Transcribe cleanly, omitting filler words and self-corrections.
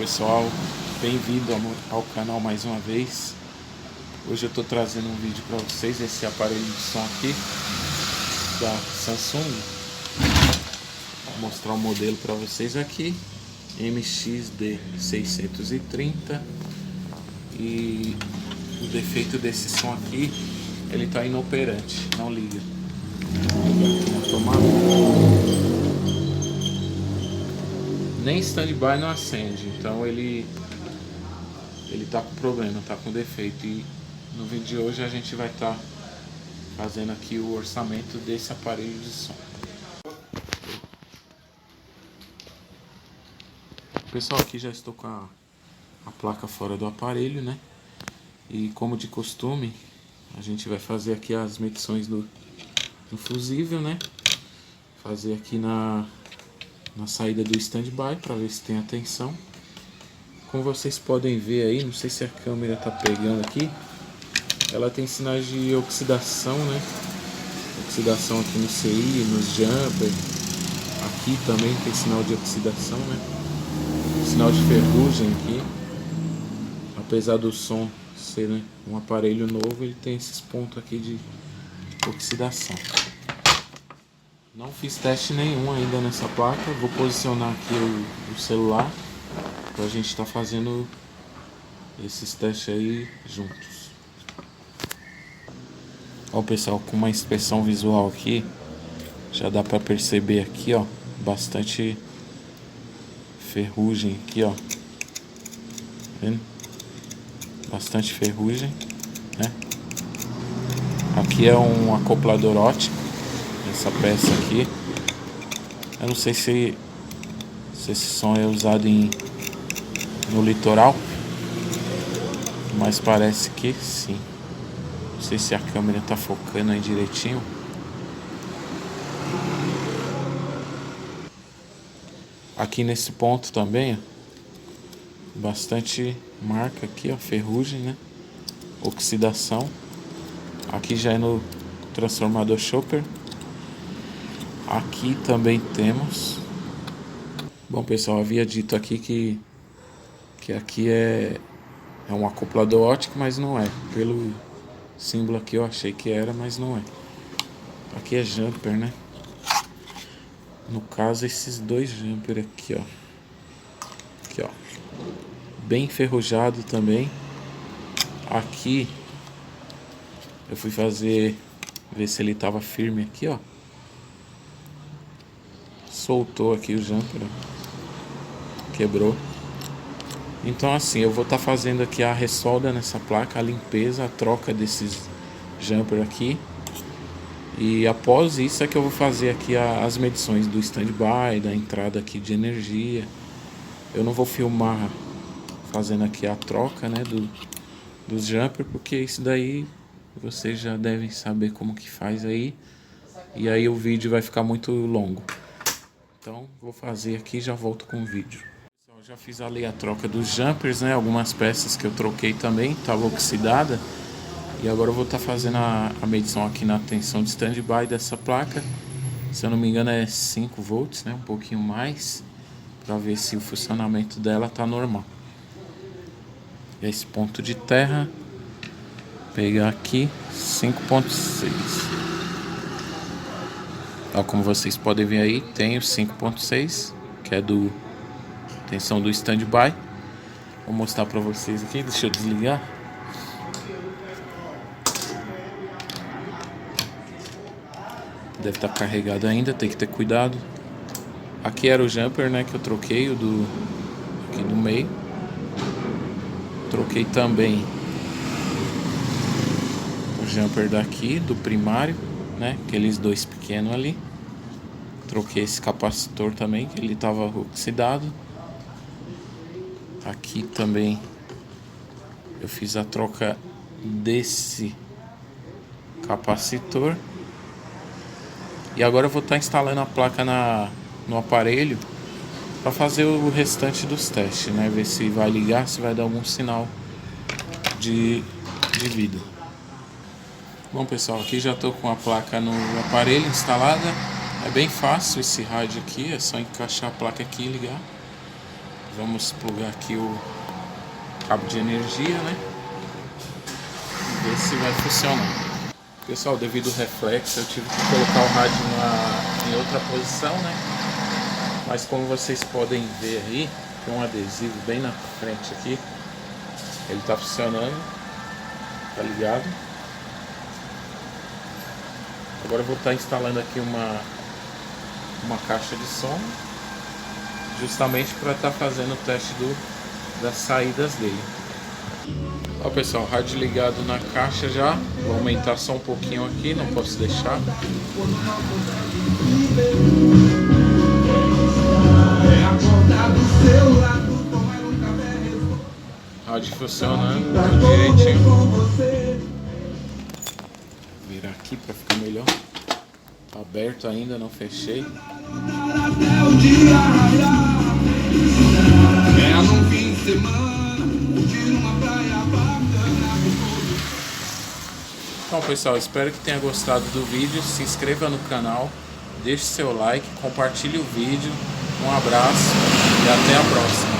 pessoal, bem-vindo ao canal mais uma vez. Hoje eu estou trazendo um vídeo para vocês, esse aparelho de som aqui da Samsung. Vou mostrar o modelo para vocês aqui, MXD630. E o defeito desse som aqui, ele está inoperante, não liga. Vou ligar aqui na tomada. Nem standby não acende, então ele tá com problema, tá com defeito. E no vídeo de hoje a gente vai estar fazendo aqui o orçamento desse aparelho de som. Pessoal, aqui já estou com a placa fora do aparelho, né? E como de costume, a gente vai fazer aqui as medições do fusível, né? Fazer aqui na saída do standby para ver se tem a tensão. Como vocês podem ver aí, não sei se a câmera tá pegando aqui, ela tem sinais de oxidação, né? Oxidação aqui no CI, nos jumper. Aqui também tem sinal de oxidação, né? Sinal de ferrugem aqui. Apesar do som ser, né, um aparelho novo, ele tem esses pontos aqui de oxidação. Não fiz teste nenhum ainda nessa placa. Vou posicionar aqui o celular pra gente estar fazendo esses testes aí juntos. Ó, pessoal, com uma inspeção visual aqui, já dá pra perceber aqui, ó, bastante ferrugem aqui, ó. Tá vendo? Bastante ferrugem, né? Aqui é um acoplador óptico, essa peça aqui. Eu não sei se esse som é usado no litoral, mas parece que sim. Não sei se a câmera tá focando aí direitinho. Aqui nesse ponto também, ó, bastante marca aqui, ó, ferrugem, né? Oxidação. Aqui já é no transformador chopper. Aqui também temos. Bom, pessoal, havia dito aqui que aqui é um acoplador óptico, mas não é. Pelo símbolo aqui eu achei que era, mas não é. Aqui é jumper, né? No caso, esses dois jumper aqui, ó. Aqui, ó. Bem enferrujado também. Aqui eu fui ver se ele tava firme aqui, ó. Soltou aqui o jumper, ó. Quebrou. Então assim, eu vou estar fazendo aqui a ressolda nessa placa, a limpeza, a troca desses jumper aqui. E após isso é que eu vou fazer aqui as medições do standby, da entrada aqui de energia. Eu não vou filmar fazendo aqui a troca, né, dos jumper, porque isso daí vocês já devem saber como que faz aí. E aí o vídeo vai ficar muito longo. Então vou fazer aqui e já volto com o vídeo. Eu já fiz ali a troca dos jumpers, né? Algumas peças que eu troquei também, estava oxidada. E agora eu vou estar fazendo a medição aqui na tensão de standby dessa placa. Se eu não me engano é 5 volts, né? Um pouquinho mais, para ver se o funcionamento dela está normal. E esse ponto de terra, pegar aqui 5.6. Ó, como vocês podem ver aí, tem o 5.6, que é do tensão do standby. Vou mostrar para vocês aqui, deixa eu desligar. Deve estar carregado ainda, tem que ter cuidado. Aqui era o jumper, né, que eu troquei, aqui do meio. Troquei também o jumper daqui, do primário, né, aqueles dois pequenos ali. Troquei esse capacitor também, que ele estava oxidado. Aqui também eu fiz a troca desse capacitor. E agora eu vou estar instalando a placa no aparelho para fazer o restante dos testes, né? Ver se vai ligar, se vai dar algum sinal de vida. Bom, pessoal, aqui já estou com a placa no aparelho instalada. É bem fácil esse rádio aqui, é só encaixar a placa aqui e ligar. Vamos plugar aqui o cabo de energia, né? E ver se vai funcionar. Pessoal, devido ao reflexo, eu tive que colocar o rádio em outra posição, né? Mas como vocês podem ver aí, tem um adesivo bem na frente aqui. Ele tá funcionando, tá ligado? Agora eu vou estar instalando aqui uma caixa de som, justamente para estar fazendo o teste das saídas dele. Ó pessoal, rádio ligado na caixa já. Vou aumentar só um pouquinho aqui, não posso deixar. Rádio funcionando direitinho. Virar aqui para ficar melhor. Tá aberto ainda, não fechei. Então pessoal, espero que tenha gostado do vídeo. Se inscreva no canal, deixe seu like, compartilhe o vídeo. Um abraço e até a próxima.